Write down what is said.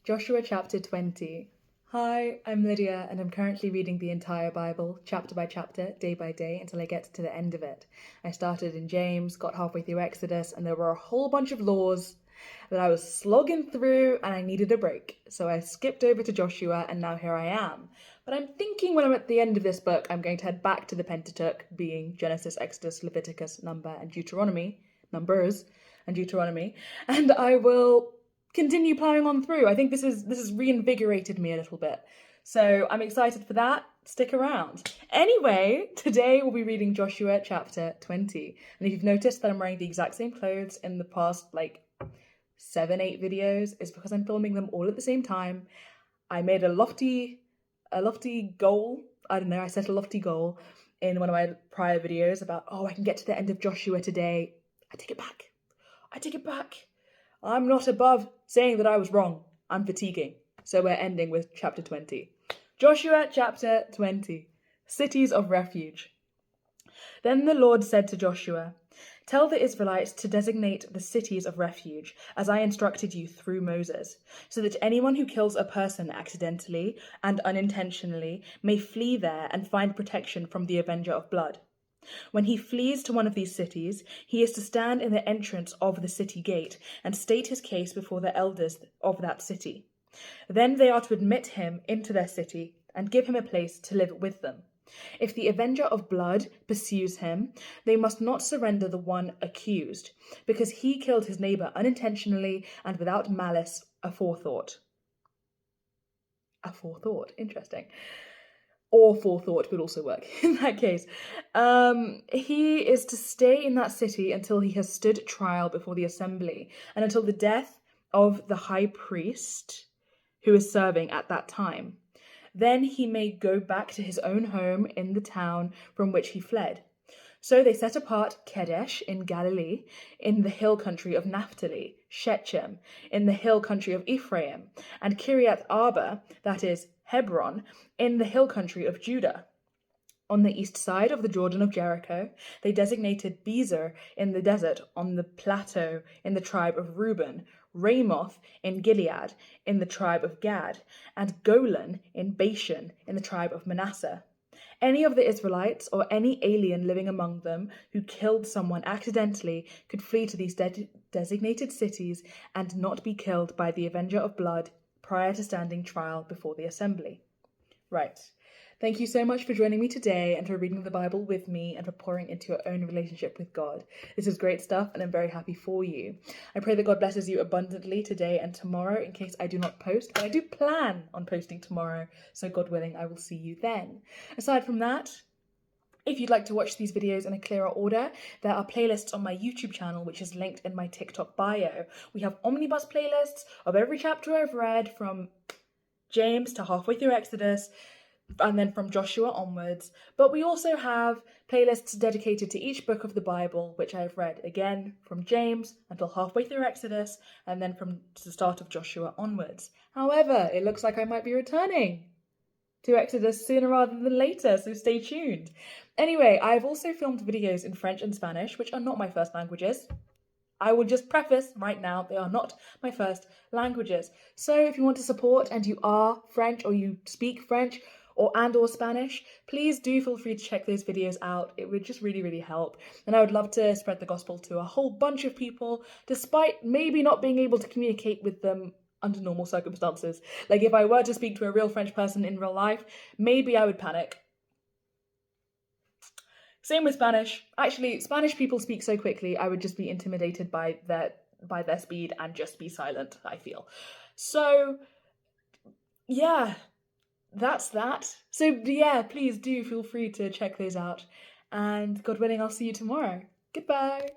Joshua chapter 20. Hi, I'm Lydia, and I'm currently reading the entire Bible, chapter by chapter, day by day, until I get to the end of it. I started in James, got halfway through Exodus, and there were a whole bunch of laws that I was slogging through, and I needed a break. So I skipped over to Joshua, and now here I am. But I'm thinking when I'm at the end of this book, I'm going to head back to the Pentateuch, being Genesis, Exodus, Leviticus, Numbers, and Deuteronomy, and I will continue plowing on through. I think this has reinvigorated me a little bit. So I'm excited for that. Stick around. Anyway, today we'll be reading Joshua chapter 20. And if you've noticed that I'm wearing the exact same clothes in the past 7-8 videos, it's because I'm filming them all at the same time. I made a lofty goal. I set a lofty goal in one of my prior videos about, I can get to the end of Joshua today. I take it back. I'm not above saying that I was wrong. I'm fatiguing. So we're ending with chapter 20. Joshua chapter 20. Cities of refuge. Then the Lord said to Joshua, "Tell the Israelites to designate the cities of refuge, as I instructed you through Moses, so that anyone who kills a person accidentally and unintentionally may flee there and find protection from the avenger of blood. When he flees to one of these cities, he is to stand in the entrance of the city gate and state his case before the elders of that city. Then they are to admit him into their city and give him a place to live with them. If the avenger of blood pursues him, they must not surrender the one accused, because he killed his neighbor unintentionally and without malice aforethought." Aforethought, interesting. Or forethought would also work in that case. He is to stay in that city until he has stood trial before the assembly, and until the death of the high priest who is serving at that time. Then he may go back to his own home in the town from which he fled. So they set apart Kadesh in Galilee, in the hill country of Naphtali, Shechem, in the hill country of Ephraim, and Kiriath Arba, that is, Hebron, in the hill country of Judah. On the east side of the Jordan of Jericho, they designated Bezer in the desert on the plateau in the tribe of Reuben, Ramoth in Gilead in the tribe of Gad, and Golan in Bashan in the tribe of Manasseh. Any of the Israelites or any alien living among them who killed someone accidentally could flee to these designated cities and not be killed by the avenger of blood prior to standing trial before the assembly. Right. Thank you so much for joining me today and for reading the Bible with me and for pouring into your own relationship with God. This is great stuff and I'm very happy for you. I pray that God blesses you abundantly today and tomorrow in case I do not post, but I do plan on posting tomorrow, so God willing, I will see you then. Aside from that, if you'd like to watch these videos in a clearer order, there are playlists on my YouTube channel, which is linked in my TikTok bio. We have omnibus playlists of every chapter I've read from James to halfway through Exodus, and then from Joshua onwards. But we also have playlists dedicated to each book of the Bible, which I have read again from James until halfway through Exodus, and then from the start of Joshua onwards. However, it looks like I might be returning to Exodus sooner rather than later, so stay tuned. Anyway, I've also filmed videos in French and Spanish, which are not my first languages. I will just preface right now, they are not my first languages. So if you want to support and you are French or you speak French or Spanish, please do feel free to check those videos out. It would just really, really help. And I would love to spread the gospel to a whole bunch of people, despite maybe not being able to communicate with them under normal circumstances. Like if I were to speak to a real French person in real life, maybe I would panic. Same with Spanish. Actually, Spanish people speak so quickly, I would just be intimidated by their speed and just be silent, I feel. So, yeah, that's that. So, yeah, please do feel free to check those out. And God willing, I'll see you tomorrow. Goodbye.